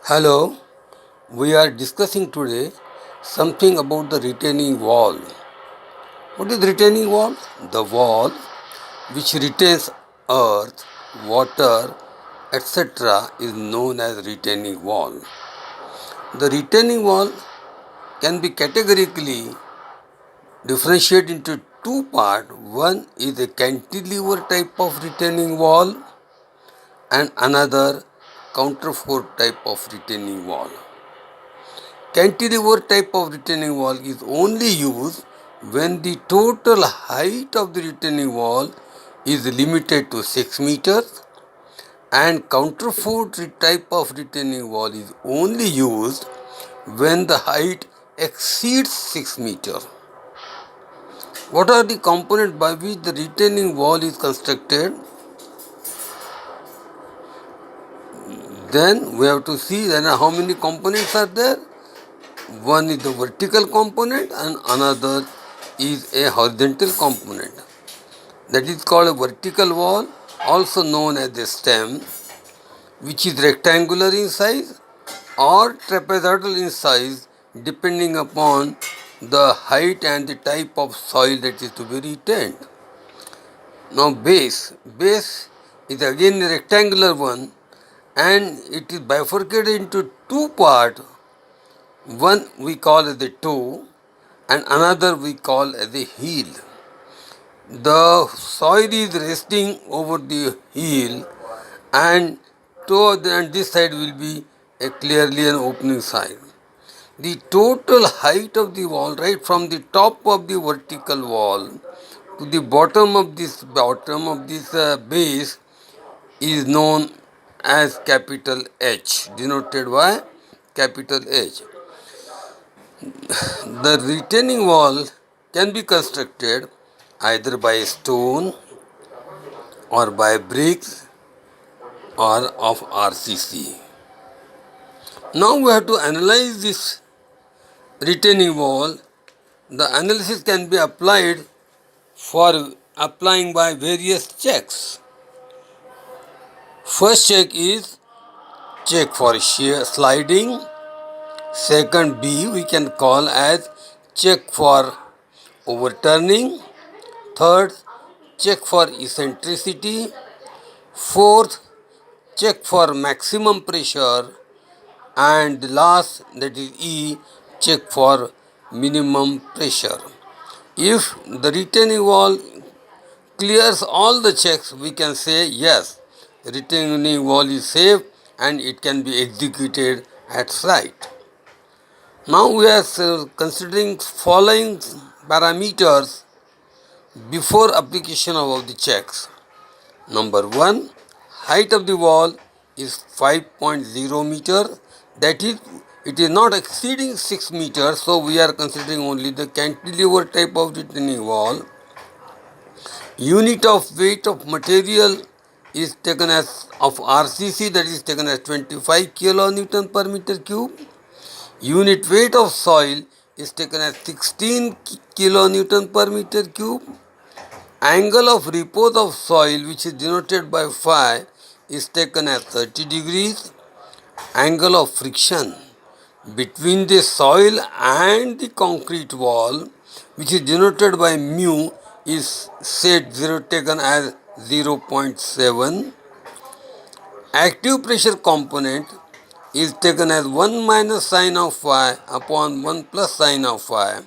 Hello, we are discussing today something about the retaining wall. What is retaining wall? The wall which retains earth, water, etc. is known as retaining wall. The retaining wall can be categorically differentiated into two parts. One is a cantilever type of retaining wall and another counterfort type of retaining wall. Cantilever type of retaining wall is only used when the total height of the retaining wall is limited to 6 meters, and counterfort type of retaining wall is only used when the height exceeds 6 meters. What are the components by which the retaining wall is constructed? Then we have to see then how many components are there. One is the vertical component and another is a horizontal component. That is called a vertical wall, also known as a stem, which is rectangular in size or trapezoidal in size depending upon the height and the type of soil that is to be retained. Now base is again a rectangular one and it is bifurcated into two parts. One we call as the toe and another we call as the heel. The soil is resting over the heel and toe and this side will be a clearly an opening side. The total height of the wall right from the top of the vertical wall to the bottom of this base is known as capital H, denoted by capital H. The retaining wall can be constructed either by stone or by bricks or of RCC. Now we have to analyze this retaining wall. The analysis can be applied for applying by various checks. First check is check for shear sliding. Second B we can call as check for overturning. Third, check for eccentricity. Fourth, check for maximum pressure. And last, that is E, check for minimum pressure. If the retaining wall clears all the checks, we can say yes, retaining wall is safe and it can be executed at site. Now we are considering following parameters before application of the checks. Number 1, height of the wall is 5.0 meter, that is it is not exceeding 6 meters, so we are considering only the cantilever type of retaining wall. Unit of weight of material is taken as of RCC, that is taken as 25 kilonewton per meter cube. Unit weight of soil is taken as 16 kilonewton per meter cube. Angle of repose of soil, which is denoted by phi, is taken as 30 degrees. Angle of friction between the soil and the concrete wall, which is denoted by mu, is taken as 0.7. Active pressure component is taken as 1 minus sine of phi upon 1 plus sine of phi,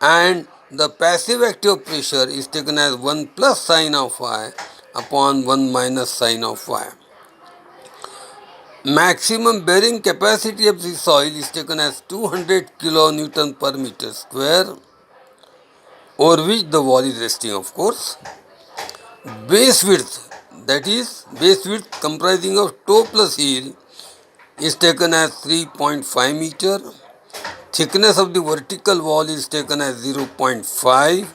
and the passive active pressure is taken as 1 plus sine of phi upon 1 minus sine of phi. Maximum bearing capacity of the soil is taken as 200 kilonewton per meter square, over which the wall is resting, of course. Base width, that is base width comprising of toe plus heel, is taken as 3.5 meter. Thickness of the vertical wall is taken as 0.5.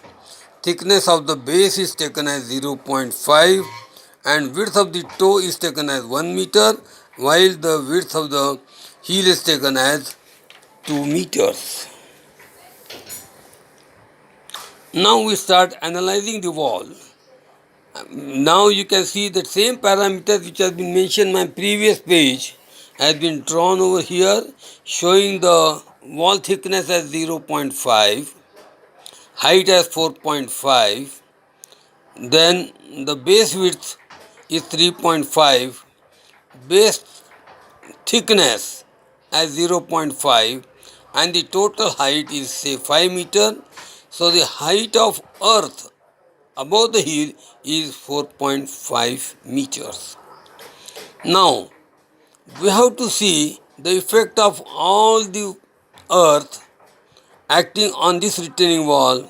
Thickness of the base is taken as 0.5 and width of the toe is taken as 1 meter, while the width of the heel is taken as 2 meters. Now we start analyzing the wall. Now you can see the same parameters which have been mentioned in my previous page has been drawn over here, showing the wall thickness as 0.5, height as 4.5, then the base width is 3.5, base thickness as 0.5, and the total height is say 5 meter. So the height of earth above the hill is 4.5 meters. Now we have to see the effect of all the earth acting on this retaining wall,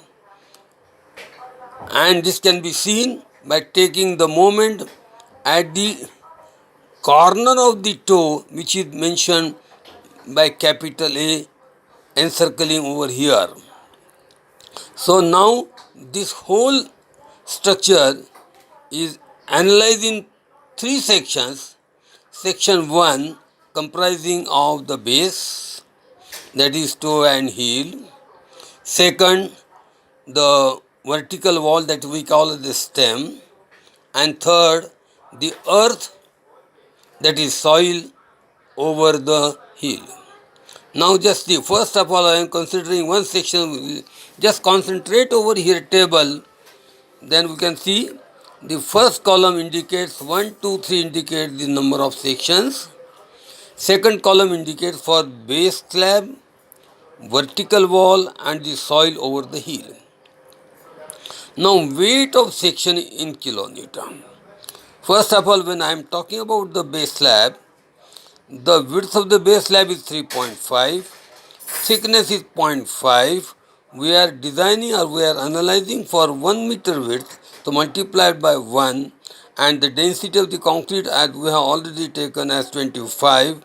and this can be seen by taking the moment at the corner of the toe, which is mentioned by capital A encircling over here. So now this whole structure is analyzed in three sections. Section 1 comprising of the base, that is toe and heel. Second, the vertical wall that we call the stem. And third, the earth, that is soil over the heel. Now just the first of all I am considering one section. Just concentrate over here table, then we can see the first column indicates 1, 2, 3 indicates the number of sections. Second column indicates for base slab, vertical wall and the soil over the heel. Now weight of section in kilonewton. First of all, when I am talking about the base slab, the width of the base slab is 3.5, thickness is 0.5. We are designing or we are analyzing for 1 meter width, so multiplied by 1, and the density of the concrete as we have already taken as 25,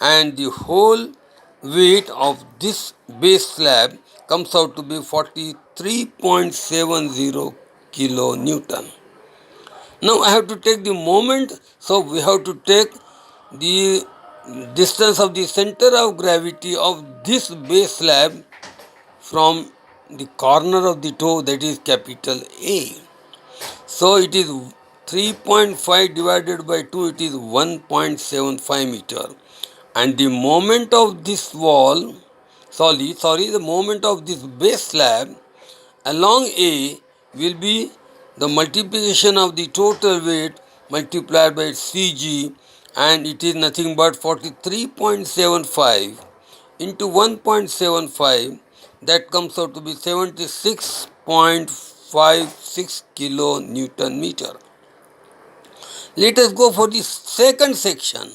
and the whole weight of this base slab comes out to be 43.70 kilonewton. Now I have to take the moment, so we have to take the distance of the center of gravity of this base slab from the corner of the toe, that is capital A. So it is 3.5 divided by 2, it is 1.75 meter. And the moment of this wall, the moment of this base slab along A will be the multiplication of the total weight multiplied by CG, and it is nothing but 43.75 into 1.75, that comes out to be 76.56 kilonewton meter. Let us go for the second section,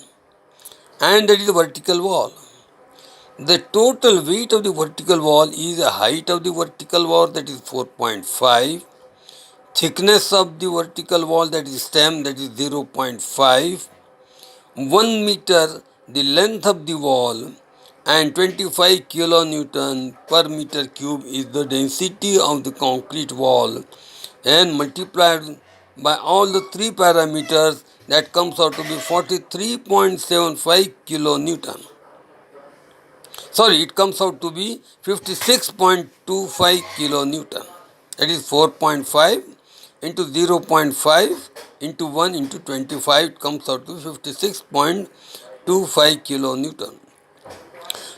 and that is the vertical wall. The total weight of the vertical wall is the height of the vertical wall, that is 4.5, thickness of the vertical wall, that is stem, that is 0.5, 1 meter the length of the wall, and 25 kilonewton per meter cube is the density of the concrete wall, and multiplied by all the three parameters, that comes out to be 43.75 kilonewton. It comes out to be 56.25 kilonewton. That is 4.5 into 0.5 into 1 into 25, it comes out to 56.25 kilonewton.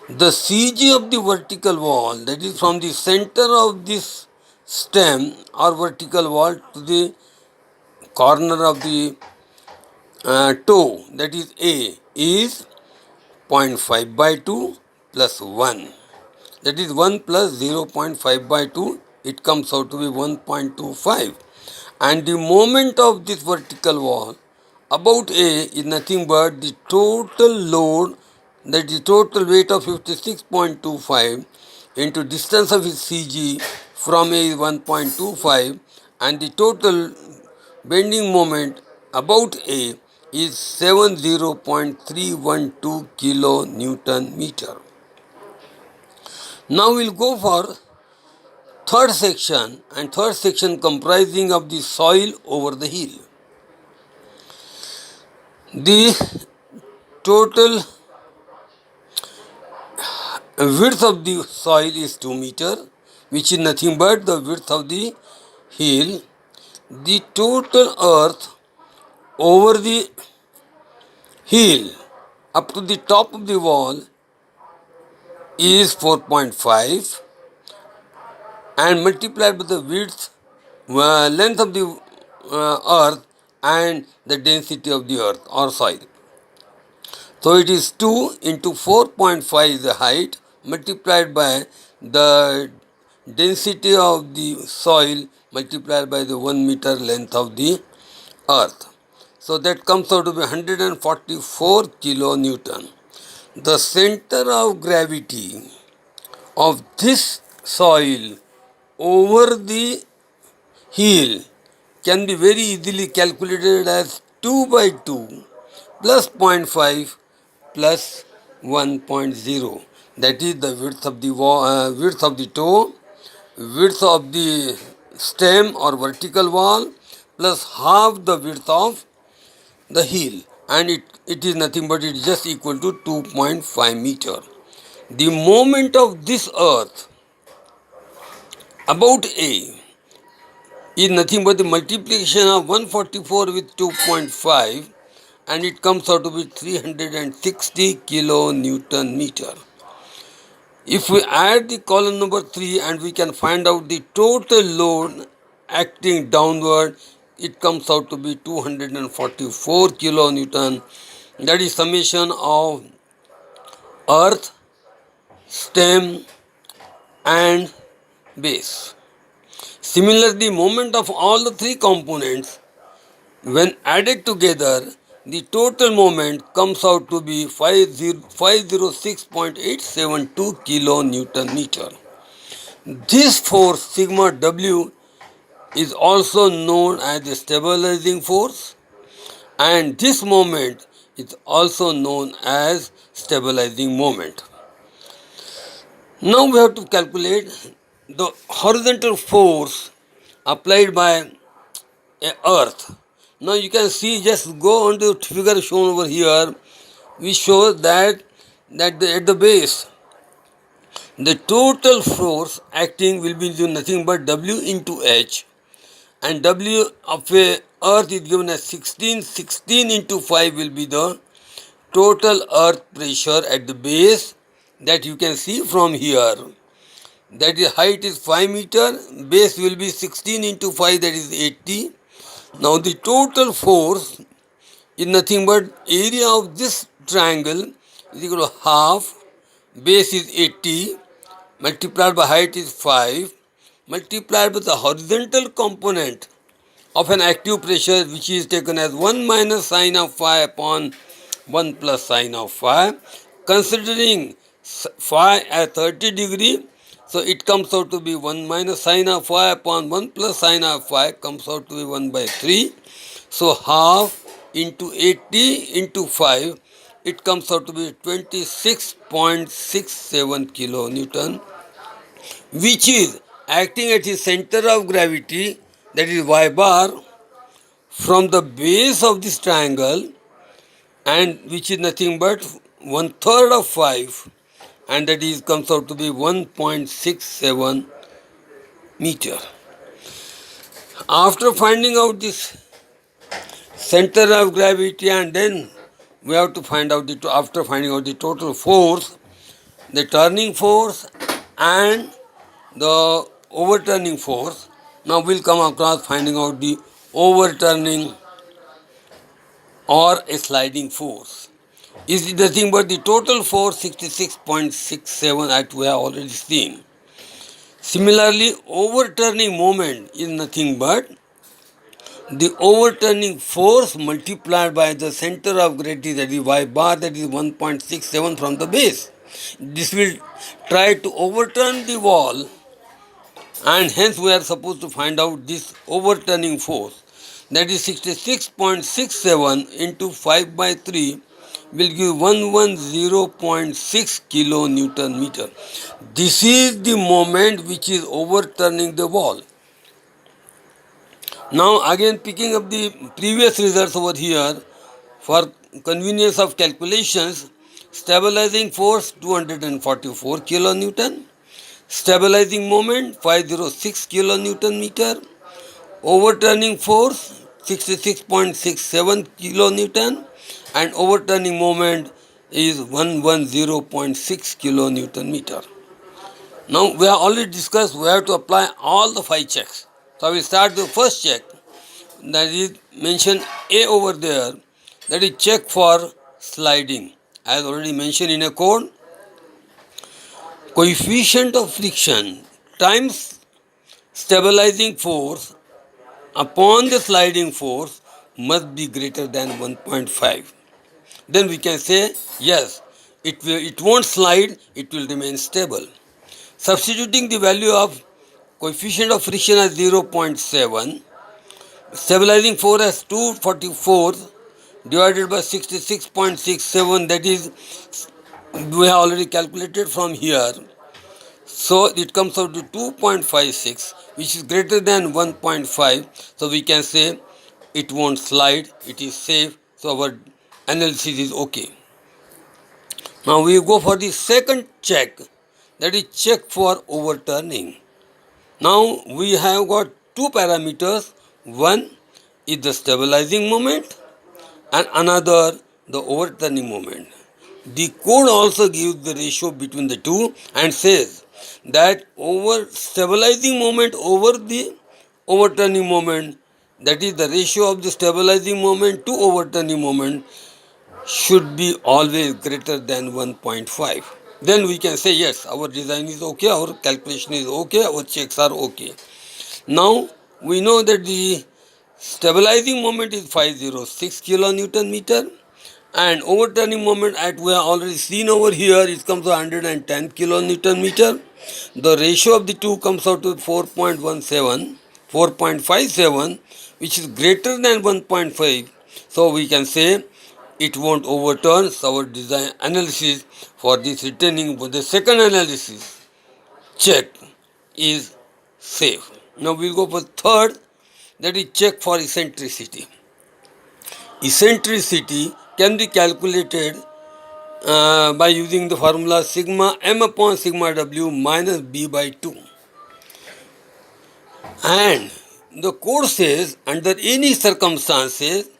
The CG of the vertical wall, that is from the center of this stem or vertical wall to the corner of the toe, that is A, is 0.5 by 2 plus 1. That is 1 plus 0.5 by 2, it comes out to be 1.25. And the moment of this vertical wall about A is nothing but the total load, that is total weight of 56.25 into distance of its CG from A is 1.25, and the total bending moment about A is 70.312 kilonewton meter. Now we'll go for third section, and third section comprising of the soil over the hill. The total width of the soil is 2 meter, which is nothing but the width of the hill. The total earth over the hill up to the top of the wall is 4.5 and multiplied by the length of the earth and the density of the earth or soil. So it is 2 into 4.5 is the height multiplied by the density of the soil multiplied by the 1 meter length of the earth. So that comes out to be 144 kilonewton. The center of gravity of this soil over the hill can be very easily calculated as 2 by 2 plus zero point 0.5 plus 1.0. That is the width of the width of the toe, width of the stem or vertical wall plus half the width of the heel, and it is nothing but it is just equal to 2.5 meter. The moment of this earth about A is nothing but the multiplication of 144 with 2.5, and it comes out to be 360 kilonewton meter. If we add the column number 3 and we can find out the total load acting downward, it comes out to be 244 kilonewton. That is summation of earth, stem and base. Similarly, moment of all the three components when added together, the total moment comes out to be 506.872 kilonewton meter. This force sigma W is also known as the stabilizing force, and this moment is also known as stabilizing moment. Now we have to calculate the horizontal force applied by earth. Now you can see, just go on to the figure shown over here. We show that at the base the total force acting will be nothing but W into H, and W of a earth is given as 16. 16 into 5 will be the total earth pressure at the base, that you can see from here. That is, height is 5 meter, base will be 16 into 5, that is 80. Now the total force is nothing but area of this triangle is equal to half, base is 80, multiplied by height is 5, multiplied by the horizontal component of an active pressure, which is taken as 1 minus sine of phi upon 1 plus sine of phi. Considering phi at 30 degree, so it comes out to be 1 minus sine of phi upon 1 plus sine of phi comes out to be 1 by 3. So half into 80 into 5, it comes out to be 26.67 kilonewton, which is acting at the center of gravity, that is y bar, from the base of this triangle, and which is nothing but 1/3 of 5, and that is comes out to be 1.67 meter. After finding out this center of gravity, and then we have to find out after finding out the total force, the turning force and the overturning force. Now we'll come across finding out the overturning or a sliding force. Is nothing but the total force 66.67 that we have already seen. Similarly, overturning moment is nothing but the overturning force multiplied by the center of gravity, that is y bar, that is 1.67 from the base. This will try to overturn the wall, and hence we are supposed to find out this overturning force, that is 66.67 into 5 by 3 will give 110.6 kilonewton meter. This is the moment which is overturning the wall. Now again picking up the previous results over here for convenience of calculations, stabilizing force 244 kilonewton, stabilizing moment 506 kilonewton meter, overturning force 66.67 kilonewton, and overturning moment is 110.6 kilonewton meter. Now we have already discussed we have to apply all the 5 checks. So we start the first check, that is mentioned A over there, that is check for sliding. As already mentioned in a code, coefficient of friction times stabilizing force upon the sliding force must be greater than 1.5. Then we can say yes, it won't slide, it will remain stable. Substituting the value of coefficient of friction as 0.7, stabilizing force as 244 divided by 66.67, that is, we have already calculated from here. So it comes out to 2.56, which is greater than 1.5. So we can say it won't slide, it is safe. So our analysis is okay. Now we go for the second check, that is check for overturning. Now we have got two parameters. One is the stabilizing moment and another the overturning moment. The code also gives the ratio between the two and says that over stabilizing moment over the overturning moment, that is the ratio of the stabilizing moment to overturning moment, should be always greater than 1.5. Then we can say yes, our design is okay, our calculation is okay, our checks are okay. Now we know that the stabilizing moment is 506 kilonewton meter, and overturning moment, at we have already seen over here, it comes to 110 kilonewton meter. The ratio of the two comes out to 4.57, which is greater than 1.5. So we can say it won't overturn. So our design analysis for this retaining, for the second analysis check is safe. Now we'll go for third, that is check for eccentricity. Eccentricity can be calculated by using the formula sigma m upon sigma w minus b by 2. And the code says under any circumstances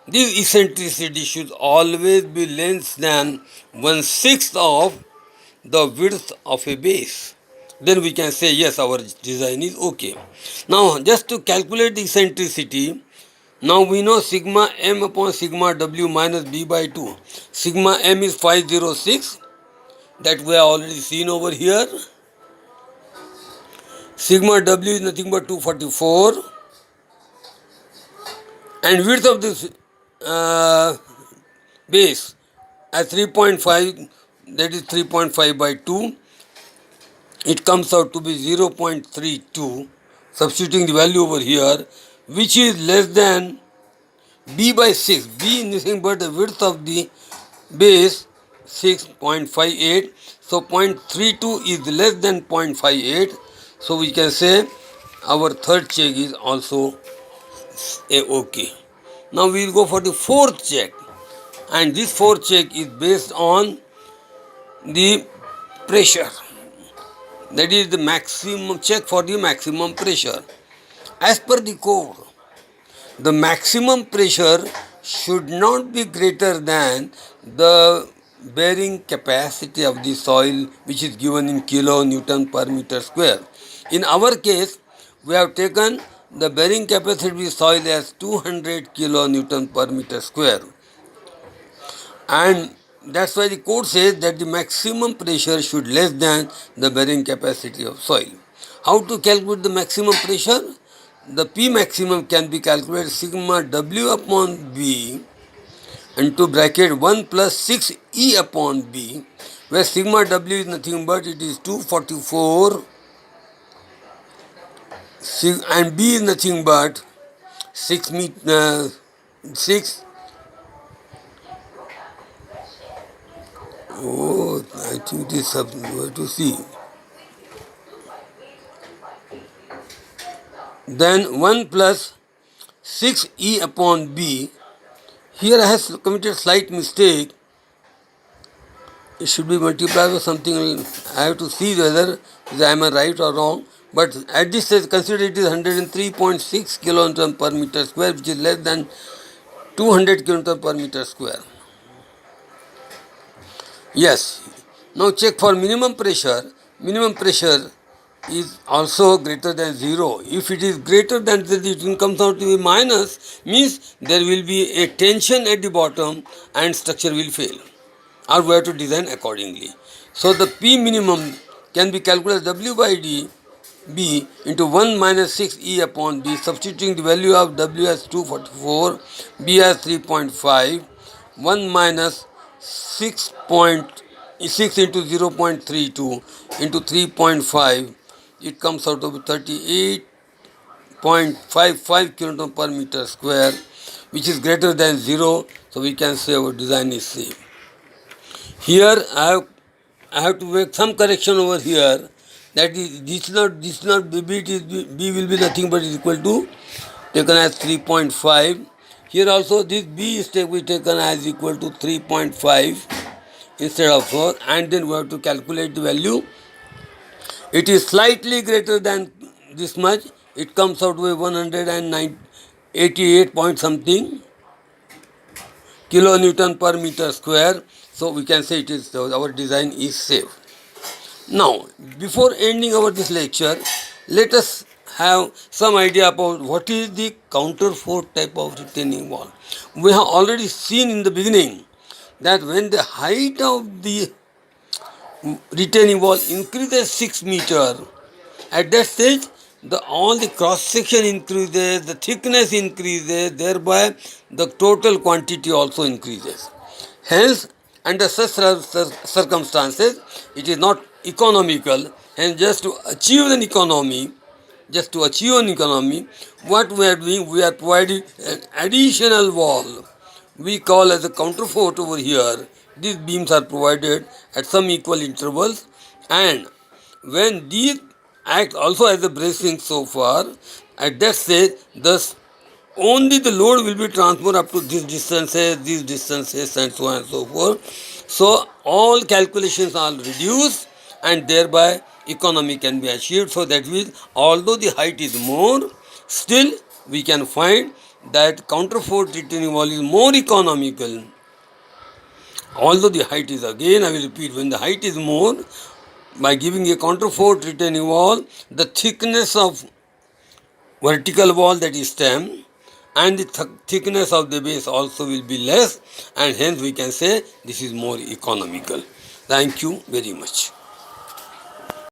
this eccentricity should always be less than 1/6 of the width of a base. Then we can say yes, our design is okay. Now just to calculate the eccentricity, now we know sigma m upon sigma w minus b by 2. Sigma m is 506, that we have already seen over here. Sigma w is nothing but 244, and width of this base at 3.5, that is 3.5 by 2, it comes out to be 0.32. Substituting the value over here, which is less than b by 6. B is nothing but the width of the base, 6.58. So 0.32 is less than 0.58. So we can say our third check is also okay. Now we will go for the fourth check, and this fourth check is based on the pressure. That is the maximum check for the maximum pressure. As per the code, the maximum pressure should not be greater than the bearing capacity of the soil, which is given in kilonewton per meter square. In our case, we have taken the bearing capacity of the soil as 200 kilonewton per meter square, and that's why the code says that the maximum pressure should less than the bearing capacity of soil. How to calculate the maximum pressure? The P maximum can be calculated sigma W upon B into bracket 1 plus 6 E upon B, where sigma W is nothing but it is 244 and B is nothing but 6 Oh, I think this is to see. Then 1 plus 6E upon B. Here I have committed slight mistake. It should be multiplied with something. I have to see whether I am right or wrong. But at this stage, consider it is 103.6 kilonewton per meter square, which is less than 200 kilonewton per meter square. Yes. Now check for minimum pressure. Minimum pressure is also greater than 0. If it is greater than that, it comes out to be minus, means there will be a tension at the bottom and structure will fail, or we have to design accordingly. So the P minimum can be calculated as W by D B into 1 minus 6 E upon B, substituting the value of W as 244, B as 3.5, 1 minus 6.6 into 0.32 into 3.5, it comes out to be 38.55 kilonewton per meter square, which is greater than 0, so we can say our design is safe. Here I have to make some correction over here, that is this not B, B will be nothing but is equal to taken as 3.5. Here also this B is taken as equal to 3.5 instead of 4, and then we have to calculate the value. It is slightly greater than this much, it comes out with 188 point something kilonewton per meter square, so we can say it is our design is safe. Now, before ending our this lecture, let us have some idea about what is the counterfort type of retaining wall. We have already seen in the beginning that when the height of the retaining wall increases 6 meter, at that stage all the cross section increases, the thickness increases, thereby the total quantity also increases. Hence, under such circumstances, it is not economical, and just to achieve an economy, what we are doing, we are providing an additional wall. We call as a counterfort over here. These beams are provided at some equal intervals, and when these act also as a bracing so far, at that stage, thus only the load will be transferred up to these distances, and so on and so forth. So all calculations are reduced, and thereby economy can be achieved. So that means although the height is more, still we can find that counterfort retaining wall is more economical. Although the height is, again I will repeat, when the height is more, by giving a counterfort retaining wall, the thickness of vertical wall, that is stem, and the thickness of the base also will be less, and hence we can say this is more economical. Thank you very much.